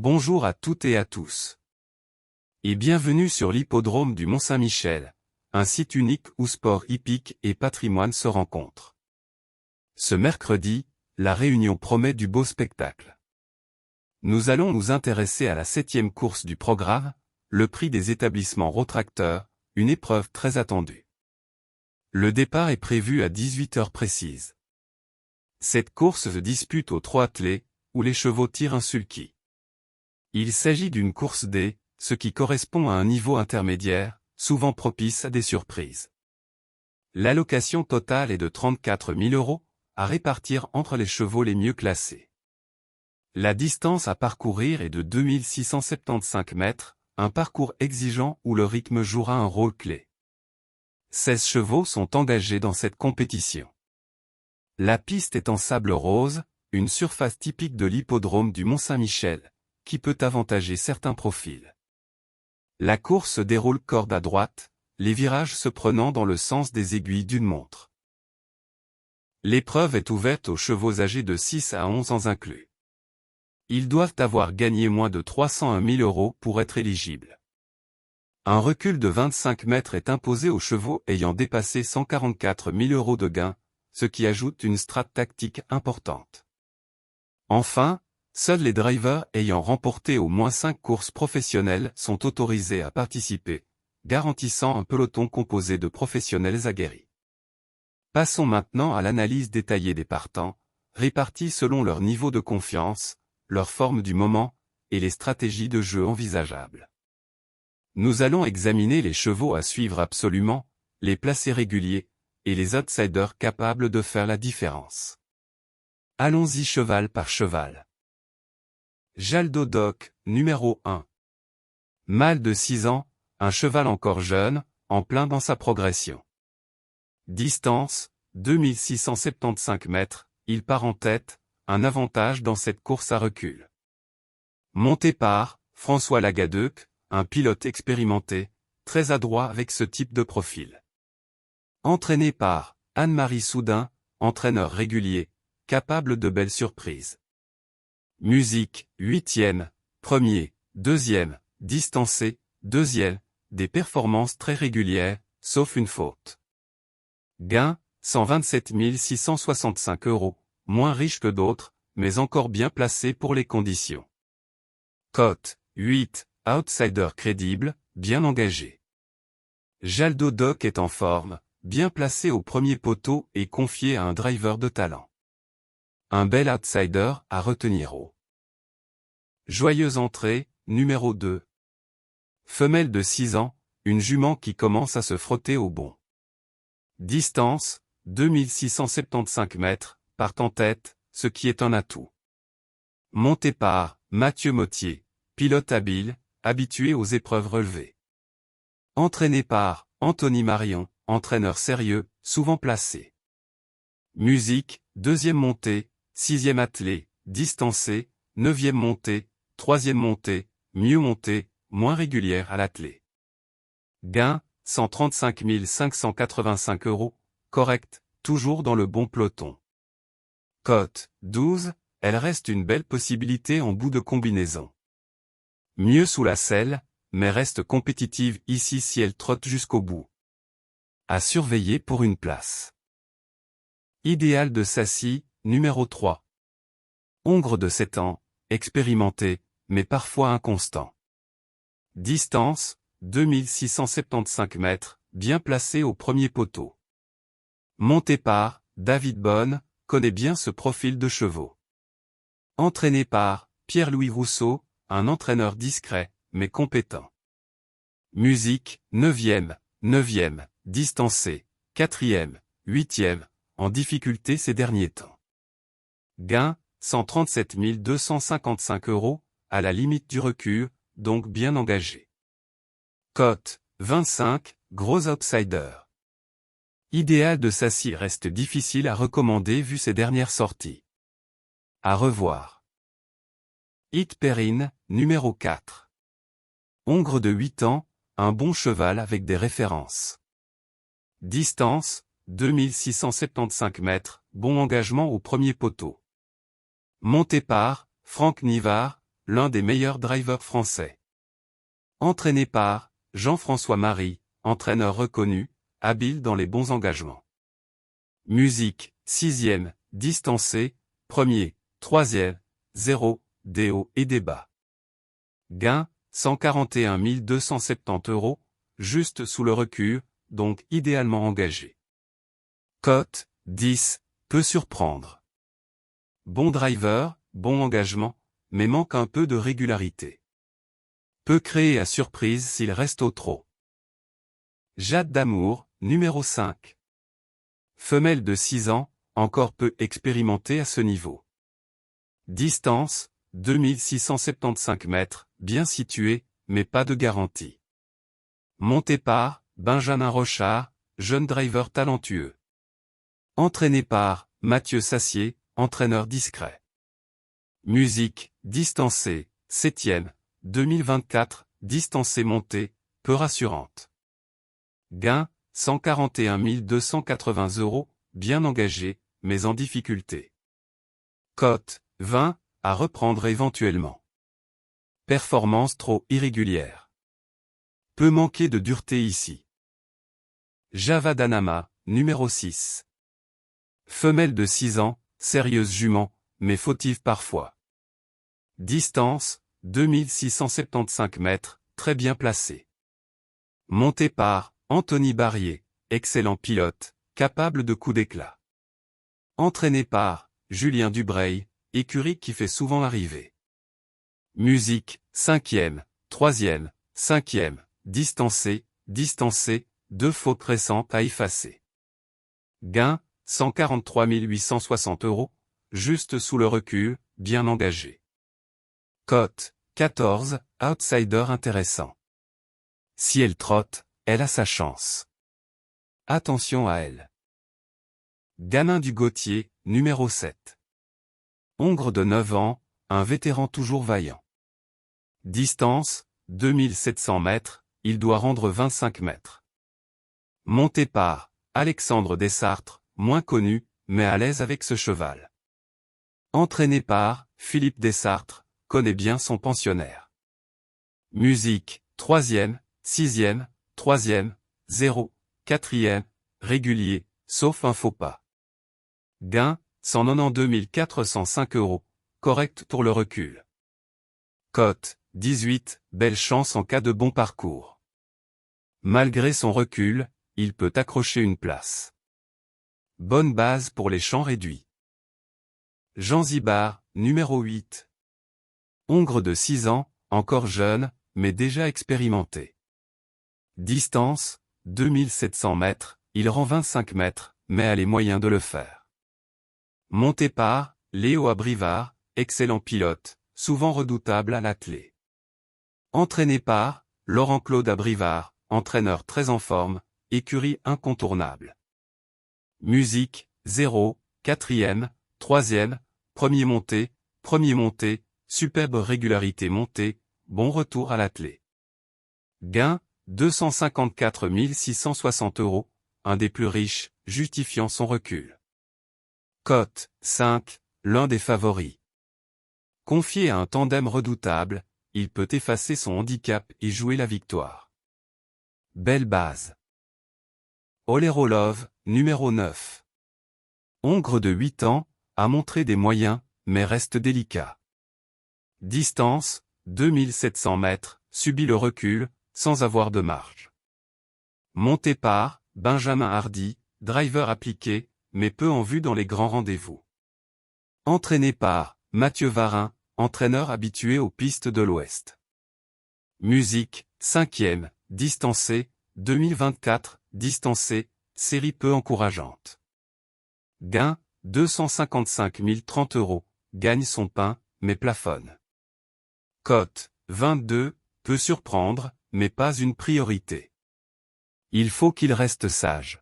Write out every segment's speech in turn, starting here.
Bonjour à toutes et à tous. Et bienvenue sur l'hippodrome du Mont-Saint-Michel, un site unique où sport hippique et patrimoine se rencontrent. Ce mercredi, la réunion promet du beau spectacle. Nous allons nous intéresser à la 7e course du programme, le prix des établissements Rotracteurs, une épreuve très attendue. Le départ est prévu à 18 heures précises. Cette course se dispute aux 3 attelés, où les chevaux tirent un sulky. Il s'agit d'une course D, ce qui correspond à un niveau intermédiaire, souvent propice à des surprises. L'allocation totale est de 34 000 €, à répartir entre les chevaux les mieux classés. La distance à parcourir est de 2675 mètres, un parcours exigeant où le rythme jouera un rôle clé. 16 chevaux sont engagés dans cette compétition. La piste est en sable rose, une surface typique de l'hippodrome du Mont-Saint-Michel, qui peut avantager certains profils. La course se déroule corde à droite, les virages se prenant dans le sens des aiguilles d'une montre. L'épreuve est ouverte aux chevaux âgés de 6 à 11 ans inclus. Ils doivent avoir gagné moins de 301 000 € pour être éligibles. Un recul de 25 mètres est imposé aux chevaux ayant dépassé 144 000 € de gains, ce qui ajoute une strate tactique importante. Enfin, seuls les drivers ayant remporté au moins 5 courses professionnelles sont autorisés à participer, garantissant un peloton composé de professionnels aguerris. Passons maintenant à l'analyse détaillée des partants, répartis selon leur niveau de confiance, leur forme du moment, et les stratégies de jeu envisageables. Nous allons examiner les chevaux à suivre absolument, les placés réguliers, et les outsiders capables de faire la différence. Allons-y cheval par cheval. Jaldo Doc, numéro 1. Mâle de 6 ans, un cheval encore jeune, en plein dans sa progression. Distance, 2675 mètres, il part en tête, un avantage dans cette course à recul. Monté par François Lagadeuc, un pilote expérimenté, très adroit avec ce type de profil. Entraîné par Anne-Marie Soudin, entraîneur régulier, capable de belles surprises. Musique, 8e, 1er, 2e, distancé, 2e, des performances très régulières, sauf une faute. Gain, 127 665 €, moins riche que d'autres, mais encore bien placé pour les conditions. Cote, 8, outsider crédible, bien engagé. Jaldo Doc est en forme, bien placé au premier poteau et confié à un driver de talent. Un bel outsider à retenir haut. Joyeuse entrée, numéro 2. Femelle de 6 ans, une jument qui commence à se frotter au bon. Distance, 2675 mètres, part en tête, ce qui est un atout. Montée par Mathieu Mottier, pilote habile, habitué aux épreuves relevées. Entraîné par Anthony Marion, entraîneur sérieux, souvent placé. Musique, 2e montée, 6e attelé, distancé, 9e montée, 3e montée, mieux montée, moins régulière à l'attelé. Gain, 135 585 €, correct, toujours dans le bon peloton. Cote, 12, elle reste une belle possibilité en bout de combinaison. Mieux sous la selle, mais reste compétitive ici si elle trotte jusqu'au bout. À surveiller pour une place. Idéal de Sassy, numéro 3. Hongre de 7 ans, expérimenté, mais parfois inconstant. Distance, 2675 mètres, bien placé au premier poteau. Monté par David Bonne, connaît bien ce profil de chevaux. Entraîné par Pierre-Louis Rousseau, un entraîneur discret, mais compétent. Musique, 9e, distancé, 4e, 8e, en difficulté ces derniers temps. Gain, 137 255 €, à la limite du recul, donc bien engagé. Cote, 25, gros outsider. Idéal de Sassy reste difficile à recommander vu ses dernières sorties. À revoir. Hit Perrine, numéro 4. Hongre de 8 ans, un bon cheval avec des références. Distance, 2675 mètres, bon engagement au premier poteau. Monté par Franck Nivard, l'un des meilleurs drivers français. Entraîné par Jean-François Marie, entraîneur reconnu, habile dans les bons engagements. Musique, 6e, distancé, 1er, 3e, 0, des hauts et des bas. Gain, 141 270 €, juste sous le recul, donc idéalement engagé. Cote, 10, peut surprendre. Bon driver, bon engagement, mais manque un peu de régularité. Peut créer à surprise s'il reste au trot. Jade d'amour, numéro 5. Femelle de 6 ans, encore peu expérimentée à ce niveau. Distance, 2675 mètres, bien située, mais pas de garantie. Montée par Benjamin Rochard, jeune driver talentueux. Entraîné par Mathieu Sassier, entraîneur discret. Musique, distancée, 7e, 2024, distancée montée, peu rassurante. Gain, 141 280 €, bien engagé, mais en difficulté. Cote, 20, à reprendre éventuellement. Performance trop irrégulière. Peut manquer de dureté ici. Java Danama, numéro 6. Femelle de 6 ans, sérieuse jument, mais fautive parfois. Distance, 2675 mètres, très bien placée. Montée par Anthony Barrier, excellent pilote, capable de coups d'éclat. Entraîné par Julien Dubreuil, écurie qui fait souvent arriver. Musique, 5e, 3e, 5e, distancé, 2 fautes récentes à effacer. Gain, 143 860 €, juste sous le recul, bien engagé. Cote, 14, outsider intéressant. Si elle trotte, elle a sa chance. Attention à elle. Gamin du Gauthier, numéro 7. Hongre de 9 ans, un vétéran toujours vaillant. Distance, 2700 mètres, il doit rendre 25 mètres. Monté par Alexandre Dessartres, moins connu, mais à l'aise avec ce cheval. Entraîné par Philippe Dessartres, connaît bien son pensionnaire. Musique, 3e, 6e, 3e, 0, 4e, régulier, sauf un faux pas. Gain, 192 405 €, correct pour le recul. Cote, 18, belle chance en cas de bon parcours. Malgré son recul, il peut accrocher une place. Bonne base pour les champs réduits. Zanzibar, numéro 8. Hongre de 6 ans, encore jeune, mais déjà expérimenté. Distance, 2700 mètres, il rend 25 mètres, mais a les moyens de le faire. Monté par Léo Abrivard, excellent pilote, souvent redoutable à l'attelé. Entraîné par Laurent-Claude Abrivard, entraîneur très en forme, écurie incontournable. Musique, 0, 4e, 3e, premier monté, superbe régularité montée, bon retour à l'attelé. Gain, 254 660 €, un des plus riches, justifiant son recul. Cote, 5, l'un des favoris. Confié à un tandem redoutable, il peut effacer son handicap et jouer la victoire. Belle base. Olerolov, numéro 9. Hongre de 8 ans, a montré des moyens, mais reste délicat. Distance, 2700 mètres, subit le recul, sans avoir de marge. Monté par Benjamin Hardy, driver appliqué, mais peu en vue dans les grands rendez-vous. Entraîné par Mathieu Varin, entraîneur habitué aux pistes de l'Ouest. Musique, 5e, distancé, 2024, distancé, série peu encourageante. Gain, 255 030 €, gagne son pain, mais plafonne. Cote, 22, peut surprendre, mais pas une priorité. Il faut qu'il reste sage.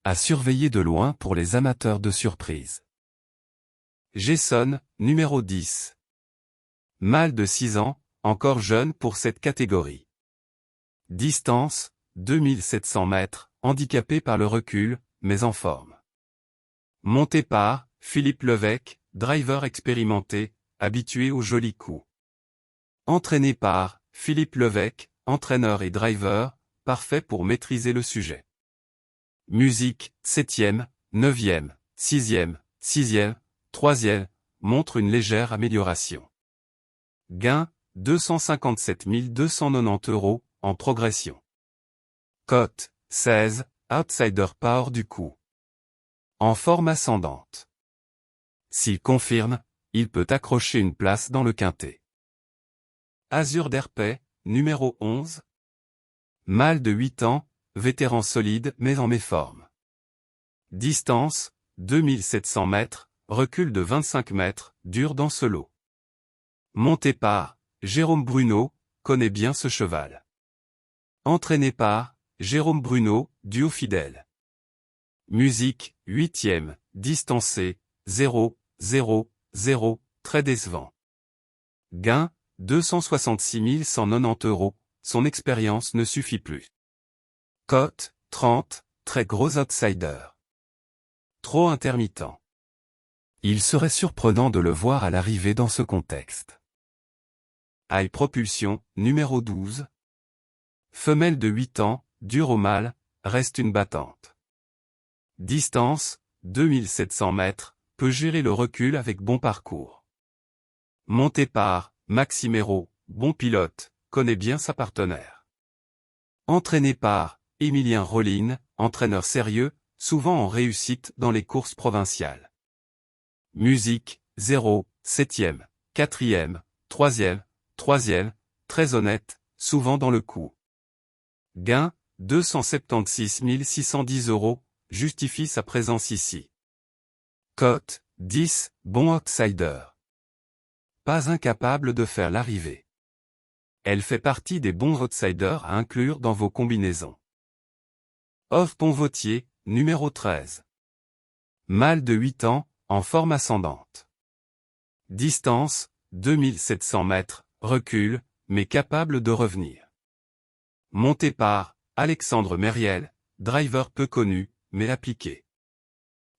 À surveiller de loin pour les amateurs de surprises. Jason, numéro 10. Mâle de 6 ans, encore jeune pour cette catégorie. Distance, 2700 mètres, handicapé par le recul, mais en forme. Monté par Philippe Levesque, driver expérimenté, habitué aux jolis coups. Entraîné par Philippe Levesque, entraîneur et driver, parfait pour maîtriser le sujet. Musique, 7e, 9e, 6e, 6e, 3e, montre une légère amélioration. Gain, 257 290 €, en progression. Cote, 16, outsider pas hors du coup. En forme ascendante. S'il confirme, il peut accrocher une place dans le quintet. Azur d'Herpet, numéro 11. Mâle de 8 ans, vétéran solide mais en méforme. Distance, 2700 mètres, recul de 25 mètres, dur dans ce lot. Monté par Jérôme Bruno, connaît bien ce cheval. Entraîné par Jérôme Bruno, duo fidèle. Musique, 8e, distancé, 0, 0, 0, très décevant. Gain, 266 190 €, son expérience ne suffit plus. Cote, 30, très gros outsider. Trop intermittent. Il serait surprenant de le voir à l'arrivée dans ce contexte. High Propulsion, numéro 12. Femelle de 8 ans, dure au mâle, reste une battante. Distance, 2700 mètres, peut gérer le recul avec bon parcours. Monté par Maximero, bon pilote, connaît bien sa partenaire. Entraîné par Émilien Rollin, entraîneur sérieux, souvent en réussite dans les courses provinciales. Musique, 0, 7e, 4e, 3e, 3e, très honnête, souvent dans le coup. Gain, 276 610 €, justifie sa présence ici. Cote, 10, bon outsider. Pas incapable de faire l'arrivée. Elle fait partie des bons outsiders à inclure dans vos combinaisons. Ove Ponvautier, numéro 13. Mâle de 8 ans, en forme ascendante. Distance, 2700 mètres, recul, mais capable de revenir. Monté par Alexandre Mériel, driver peu connu, mais appliqué.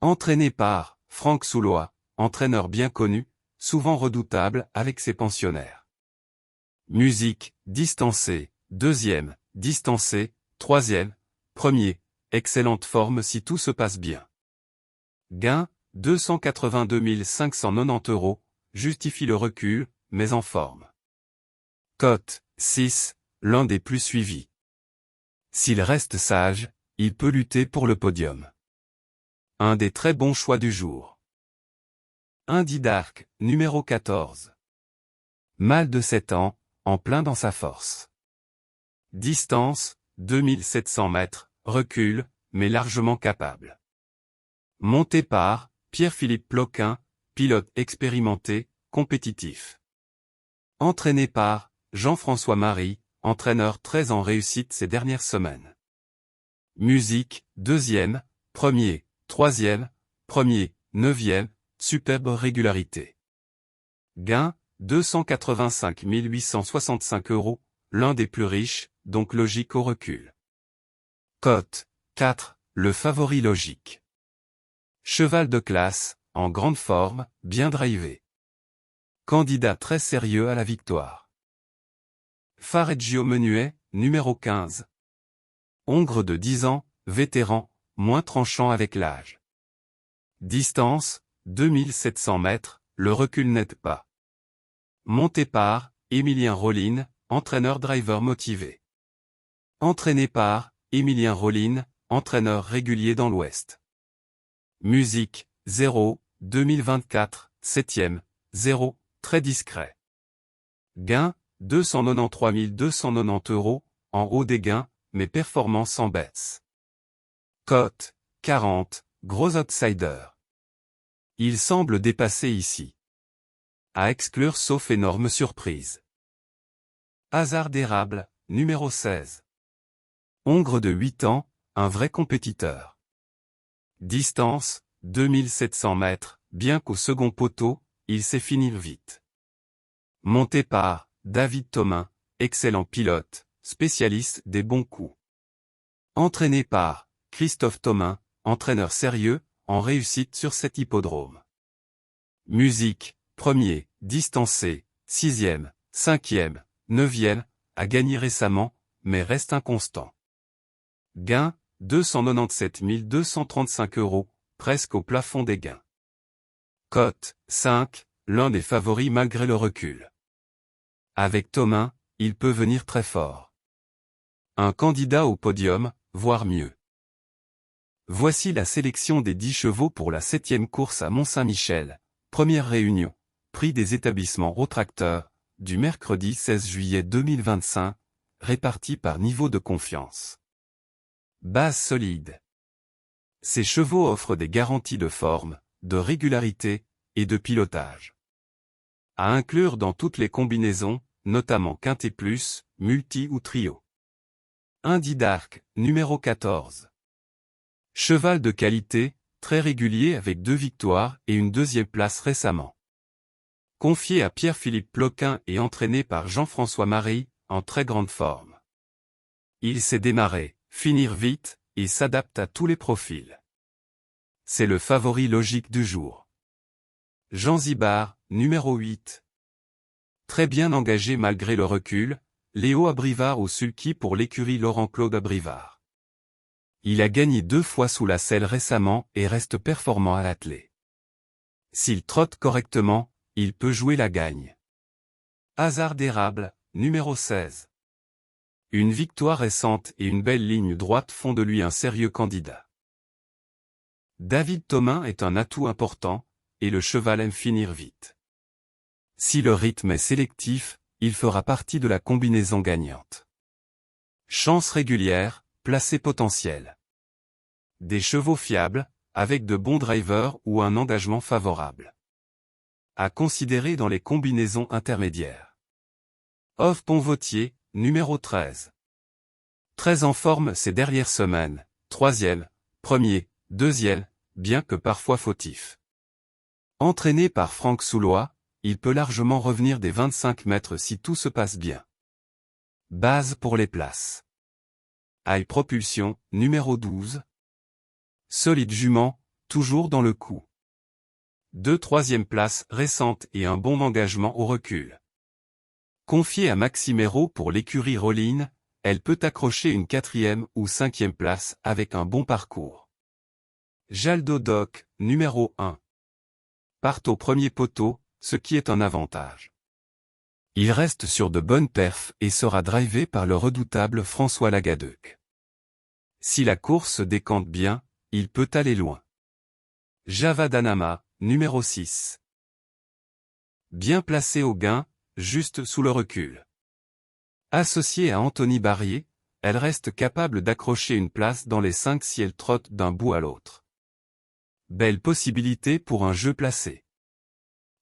Entraîné par Franck Soulois, entraîneur bien connu, souvent redoutable avec ses pensionnaires. Musique, distancé, 2e, distancé, 3e, 1er, excellente forme si tout se passe bien. Gain, 282 590 €, justifie le recul, mais en forme. Cote, 6, l'un des plus suivis. S'il reste sage, il peut lutter pour le podium. Un des très bons choix du jour. Indy Dark, numéro 14. Mâle de 7 ans, en plein dans sa force. Distance, 2700 mètres, recul, mais largement capable. Monté par Pierre-Philippe Ploquin, pilote expérimenté, compétitif. Entraîné par Jean-François Marie, entraîneur très en réussite ces dernières semaines. Musique, 2e, 1er, 3e, 1er, 9e, superbe régularité. Gain, 285 865 €, l'un des plus riches, donc logique au recul. Cote, 4, le favori logique. Cheval de classe, en grande forme, bien drivé. Candidat très sérieux à la victoire. Fareggio Menuet, numéro 15. Hongre de 10 ans, vétéran, moins tranchant avec l'âge. Distance, 2700 mètres, le recul n'aide pas. Monté par Émilien Rollin, entraîneur driver motivé. Entraîné par Émilien Rollin, entraîneur régulier dans l'Ouest. Musique, 0, 2024, 7e, 0, très discret. Gain, 293 290 €, en haut des gains, mais performance en baisse. Cote, 40, gros outsider. Il semble dépasser ici. À exclure sauf énorme surprise. Hasard d'érable, numéro 16. Hongre de 8 ans, un vrai compétiteur. Distance, 2700 mètres, bien qu'au second poteau, il sait finir vite. Monté par David Thomain, excellent pilote, spécialiste des bons coups. Entraîné par Christophe Thomain, entraîneur sérieux, en réussite sur cet hippodrome. Musique, 1er, distancé, 6e, 5e, 9e, a gagné récemment, mais reste inconstant. Gain, 297 235 €, presque au plafond des gains. Cote, 5, l'un des favoris malgré le recul. Avec Thomain, il peut venir très fort. Un candidat au podium, voire mieux. Voici la sélection des 10 chevaux pour la 7e course à Mont-Saint-Michel, première réunion, prix des établissements Rotracteur, du mercredi 16 juillet 2025, répartis par niveau de confiance. Base solide. Ces chevaux offrent des garanties de forme, de régularité, et de pilotage. À inclure dans toutes les combinaisons, notamment quintet plus, multi ou trio. Indy Dark, numéro 14. Cheval de qualité, très régulier avec 2 victoires et une 2e place récemment. Confié à Pierre-Philippe Ploquin et entraîné par Jean-François Marie, en très grande forme. Il sait démarrer, finir vite, et s'adapte à tous les profils. C'est le favori logique du jour. Zanzibar, numéro 8. Très bien engagé malgré le recul, Léo Abrivard au sulky pour l'écurie Laurent-Claude Abrivard. Il a gagné 2 fois sous la selle récemment et reste performant à l'attelé. S'il trotte correctement, il peut jouer la gagne. Hasard d'érable, numéro 16. Une victoire récente et une belle ligne droite font de lui un sérieux candidat. David Thomain est un atout important, et le cheval aime finir vite. Si le rythme est sélectif, il fera partie de la combinaison gagnante. Chance régulière, placé potentiel. Des chevaux fiables, avec de bons drivers ou un engagement favorable. À considérer dans les combinaisons intermédiaires. Ove Ponvautier, numéro 13. Très en forme ces dernières semaines, 3e, 1er, 2e, bien que parfois fautif. Entraîné par Franck Soulois, il peut largement revenir des 25 mètres si tout se passe bien. Base pour les places. High Propulsion, numéro 12. Solide jument, toujours dans le coup. 2 3e places récentes et un bon engagement au recul. Confiée à Maxime Hérault pour l'écurie Rolline, elle peut accrocher une 4e ou 5e place avec un bon parcours. Jaldo Doc, numéro 1. Part au premier poteau, ce qui est un avantage. Il reste sur de bonnes perfs et sera drivé par le redoutable François Lagadec. Si la course se décante bien, il peut aller loin. Java Danama, numéro 6. Bien placé au gain, juste sous le recul. Associée à Anthony Barrier, elle reste capable d'accrocher une place dans les 5 si elle trotte d'un bout à l'autre. Belle possibilité pour un jeu placé.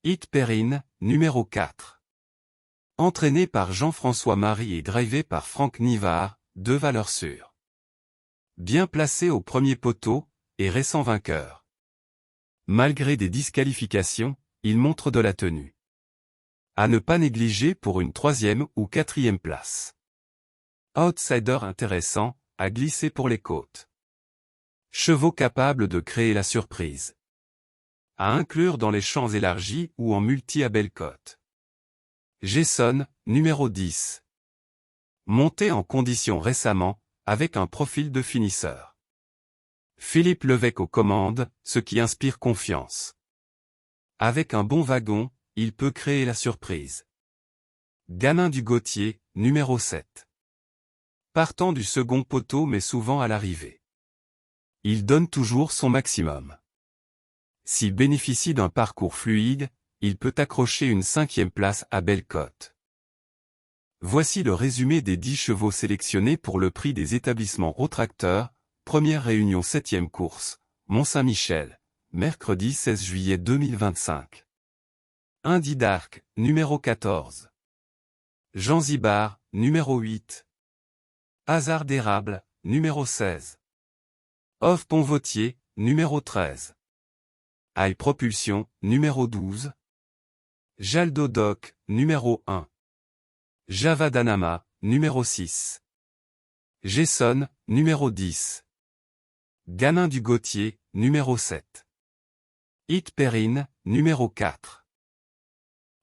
Hit Perrine, numéro 4. Entraîné par Jean-François Marie et drivé par Franck Nivard, 2 valeurs sûres. Bien placé au premier poteau, et récent vainqueur. Malgré des disqualifications, il montre de la tenue. À ne pas négliger pour une 3e ou 4e place. Outsider intéressant, à glisser pour les côtes. Chevaux capables de créer la surprise. À inclure dans les champs élargis ou en multi à belle cote. Jason, numéro 10. Monté en condition récemment, avec un profil de finisseur. Philippe Levesque aux commandes, ce qui inspire confiance. Avec un bon wagon, il peut créer la surprise. Gamin du Gauthier, numéro 7. Partant du second poteau mais souvent à l'arrivée. Il donne toujours son maximum. S'il bénéficie d'un parcours fluide, il peut accrocher une 5e place à belle cote. Voici le résumé des 10 chevaux sélectionnés pour le prix des établissements Rotracteur, première réunion 7e course, Mont-Saint-Michel, mercredi 16 juillet 2025. Indy Dark, numéro 14. Zanzibar, numéro 8. Hasard d'érable, numéro 16. Ove Ponvautier, numéro 13. High Propulsion, numéro 12. Jaldo Doc, numéro 1. Java Danama, numéro 6. Jason, numéro 10. Gamin du Gauthier, numéro 7. Hit Perrine, numéro 4.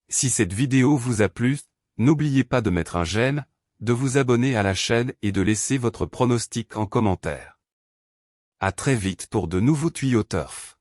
Si cette vidéo vous a plu, N'oubliez pas de mettre un j'aime, de vous abonner à la chaîne et de laisser votre pronostic en commentaire. À très vite pour de nouveaux tuyaux turf.